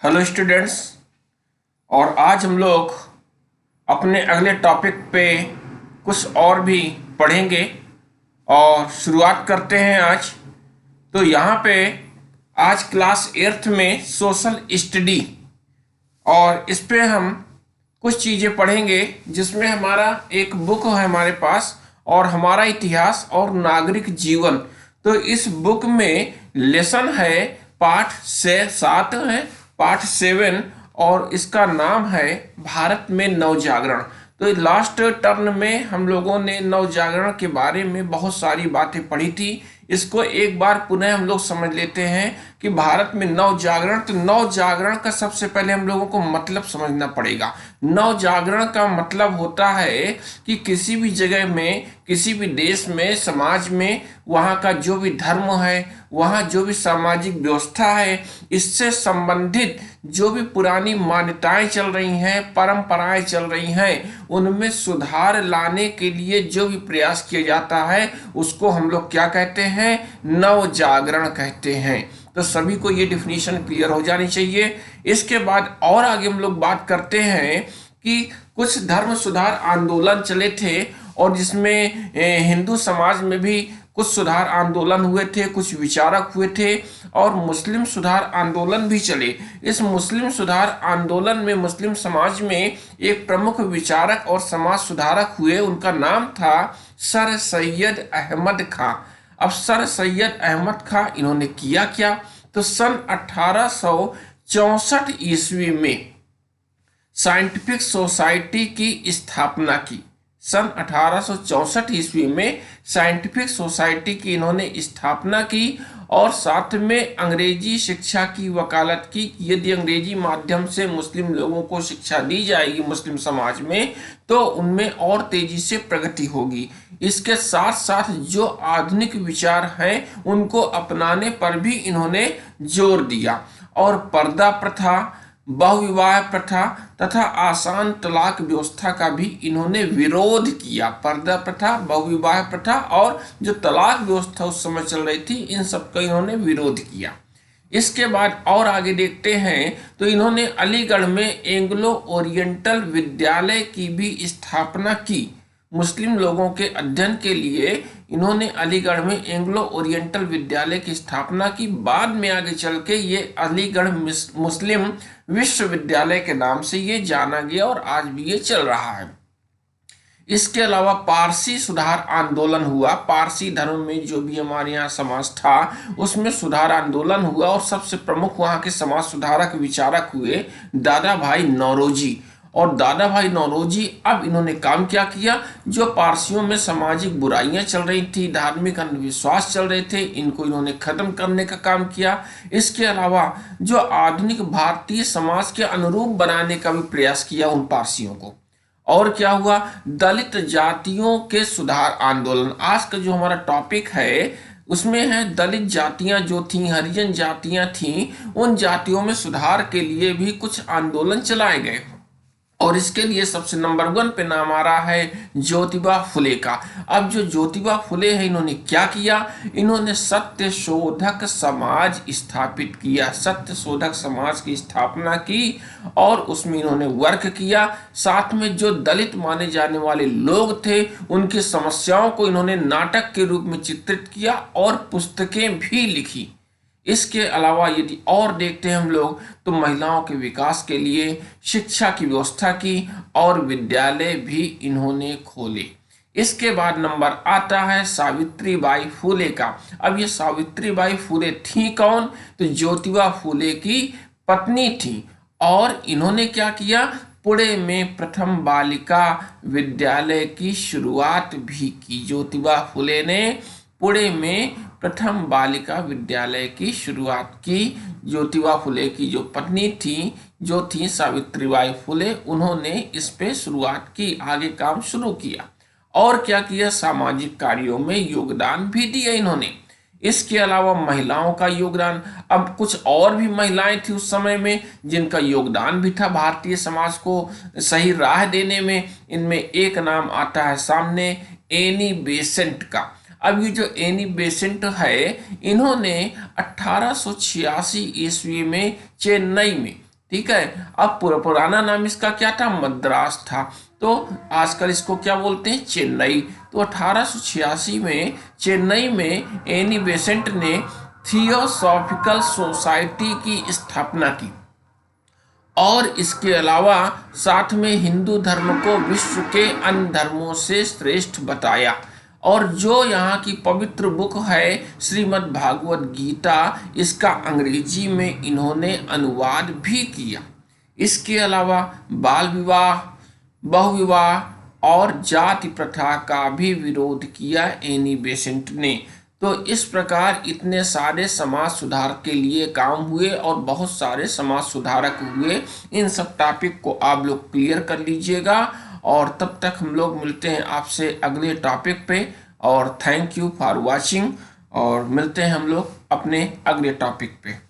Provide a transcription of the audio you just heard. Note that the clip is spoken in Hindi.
Hello students. और आज हम लोग अपने अगले टॉपिक पे कुछ और भी पढ़ेंगे और शुरुआत करते हैं आज। तो यहाँ पे आज क्लास 8th में सोशल स्टडी और इस पे हम कुछ चीज़ें पढ़ेंगे जिसमें हमारा एक बुक है हमारे पास और हमारा इतिहास और नागरिक जीवन। तो इस बुक में लेसन है पाठ से 7 है, पाठ 7 और इसका नाम है भारत में नवजागरण। तो लास्ट टर्न में हम लोगों ने नवजागरण के बारे में बहुत सारी बातें पढ़ी थी। इसको एक बार पुनः हम लोग समझ लेते हैं कि भारत में नवजागरण, तो नवजागरण का सबसे पहले हम लोगों को मतलब समझना पड़ेगा। नवजागरण का मतलब होता है कि किसी भी जगह में, किसी भी देश में, समाज में वहाँ का जो भी धर्म है, वहाँ जो भी सामाजिक व्यवस्था है, इससे संबंधित जो भी पुरानी मान्यताएं चल रही हैं, परंपराएं चल रही हैं, उनमें सुधार लाने के लिए जो भी प्रयास किया जाता है उसको हम लोग क्या कहते हैं? नवजागरण कहते हैं। तो सभी को ये डिफिनीशन क्लियर हो जानी चाहिए। इसके बाद और आगे हम लोग बात करते हैं कि कुछ धर्म सुधार आंदोलन चले थे और जिसमें हिंदू समाज में भी कुछ सुधार आंदोलन हुए थे, कुछ विचारक हुए थे और मुस्लिम सुधार आंदोलन भी चले। इस मुस्लिम सुधार आंदोलन में मुस्लिम समाज में एक प्रमुख विचारक और समाज सुधारक हुए, उनका नाम था सर सैयद अहमद खां। अब सर सैयद अहमद खां इन्होंने किया क्या? तो सन 1864 ईस्वी में साइंटिफिक सोसाइटी की स्थापना की। सन 1864 ईस्वी में साइंटिफिक सोसाइटी की इन्होंने स्थापना की और साथ में अंग्रेजी शिक्षा की वकालत की। यदि अंग्रेजी माध्यम से मुस्लिम लोगों को शिक्षा दी जाएगी मुस्लिम समाज में तो उनमें और तेजी से प्रगति होगी। इसके साथ साथ जो आधुनिक विचार हैं उनको अपनाने पर भी इन्होंने जोर दिया और पर्दा प्रथा, बहुविवाह प्रथा तथा आसान तलाक व्यवस्था का भी इन्होंने विरोध किया। पर्दा प्रथा, बहुविवाह प्रथा और जो तलाक व्यवस्था उस समय चल रही थी, इन सब का इन्होंने विरोध किया। इसके बाद और आगे देखते हैं तो इन्होंने अलीगढ़ में एंग्लो ओरिएंटल विद्यालय की भी स्थापना की। मुस्लिम लोगों के अध्ययन के लिए इन्होंने अलीगढ़ में एंग्लो ओरिएंटल विद्यालय की स्थापना की। बाद में आगे चल के ये अलीगढ़ मुस्लिम विश्वविद्यालय के नाम से ये जाना गया और आज भी ये चल रहा है। इसके अलावा पारसी सुधार आंदोलन हुआ। पारसी धर्म में जो भी हमारे यहाँ समाज था उसमें सुधार आंदोलन हुआ और सबसे प्रमुख वहाँ के समाज सुधारक विचारक हुए दादा भाई नौरोजी। और दादा भाई नौरोजी अब इन्होंने काम क्या किया? जो पारसियों में सामाजिक बुराइयां चल रही थी, धार्मिक अंधविश्वास चल रहे थे, इनको इन्होंने खत्म करने का काम किया। इसके अलावा जो आधुनिक भारतीय समाज के अनुरूप बनाने का भी प्रयास किया उन पारसियों को। और क्या हुआ? दलित जातियों के सुधार आंदोलन। आज का जो हमारा टॉपिक है उसमें है दलित जातियां जो थीं, हरिजन जातियां थीं, उन जातियों में सुधार के लिए भी कुछ आंदोलन चलाए गए और इसके लिए सबसे नंबर 1 पे नाम आ रहा है ज्योतिबा फुले का। अब जो ज्योतिबा फुले है इन्होंने क्या किया? इन्होंने सत्य शोधक समाज स्थापित किया। सत्य शोधक समाज की स्थापना की और उसमें इन्होंने वर्क किया। साथ में जो दलित माने जाने वाले लोग थे उनकी समस्याओं को इन्होंने नाटक के रूप में चित्रित किया और पुस्तकें भी लिखी। इसके अलावा यदि और देखते हैं हम लोग तो महिलाओं के विकास के लिए शिक्षा की व्यवस्था की और विद्यालय भी इन्होंने खोले। इसके बाद नंबर आता है सावित्री बाई फुले का। अब ये सावित्री बाई फुले थी कौन? तो ज्योतिबा फुले की पत्नी थी और इन्होंने क्या किया? पुणे में प्रथम बालिका विद्यालय की शुरुआत भी की। ज्योतिबा फुले ने पुणे में प्रथम बालिका विद्यालय की शुरुआत की। ज्योतिबा फुले की जो पत्नी थी, जो थी सावित्रीबाई फुले, उन्होंने इस पे शुरुआत की, आगे काम शुरू किया। और क्या किया? सामाजिक कार्यों में योगदान भी दिया इन्होंने। इसके अलावा महिलाओं का योगदान, अब कुछ और भी महिलाएं थी उस समय में जिनका योगदान भी था भारतीय समाज को सही राह देने में। इनमें एक नाम आता है सामने, एनी बेसेंट का। अब ये जो एनी बेसेंट है इन्होंने 1886 ईस्वी में चेन्नई में ठीक है। अब पुराना नाम इसका क्या था, मद्रास था। तो आजकल इसको क्या बोलते हैं, चेन्नई। तो 1886 में चेन्नई में एनी बेसेंट ने थियोसॉफिकल सोसाइटी की स्थापना की और इसके अलावा साथ में हिंदू धर्म को विश्व के अन्य धर्मों से श्रेष्ठ बताया। और जो यहाँ की पवित्र बुक है श्रीमद् भागवत गीता, इसका अंग्रेजी में इन्होंने अनुवाद भी किया। इसके अलावा बाल विवाह, बहुविवाह और जाति प्रथा का भी विरोध किया एनी बेसेंट ने। तो इस प्रकार इतने सारे समाज सुधार के लिए काम हुए और बहुत सारे समाज सुधारक हुए। इन सब टॉपिक को आप लोग क्लियर कर लीजिएगा और तब तक हम लोग मिलते हैं आपसे अगले टॉपिक पे। और थैंक यू फॉर वाचिंग और मिलते हैं हम लोग अपने अगले टॉपिक पे।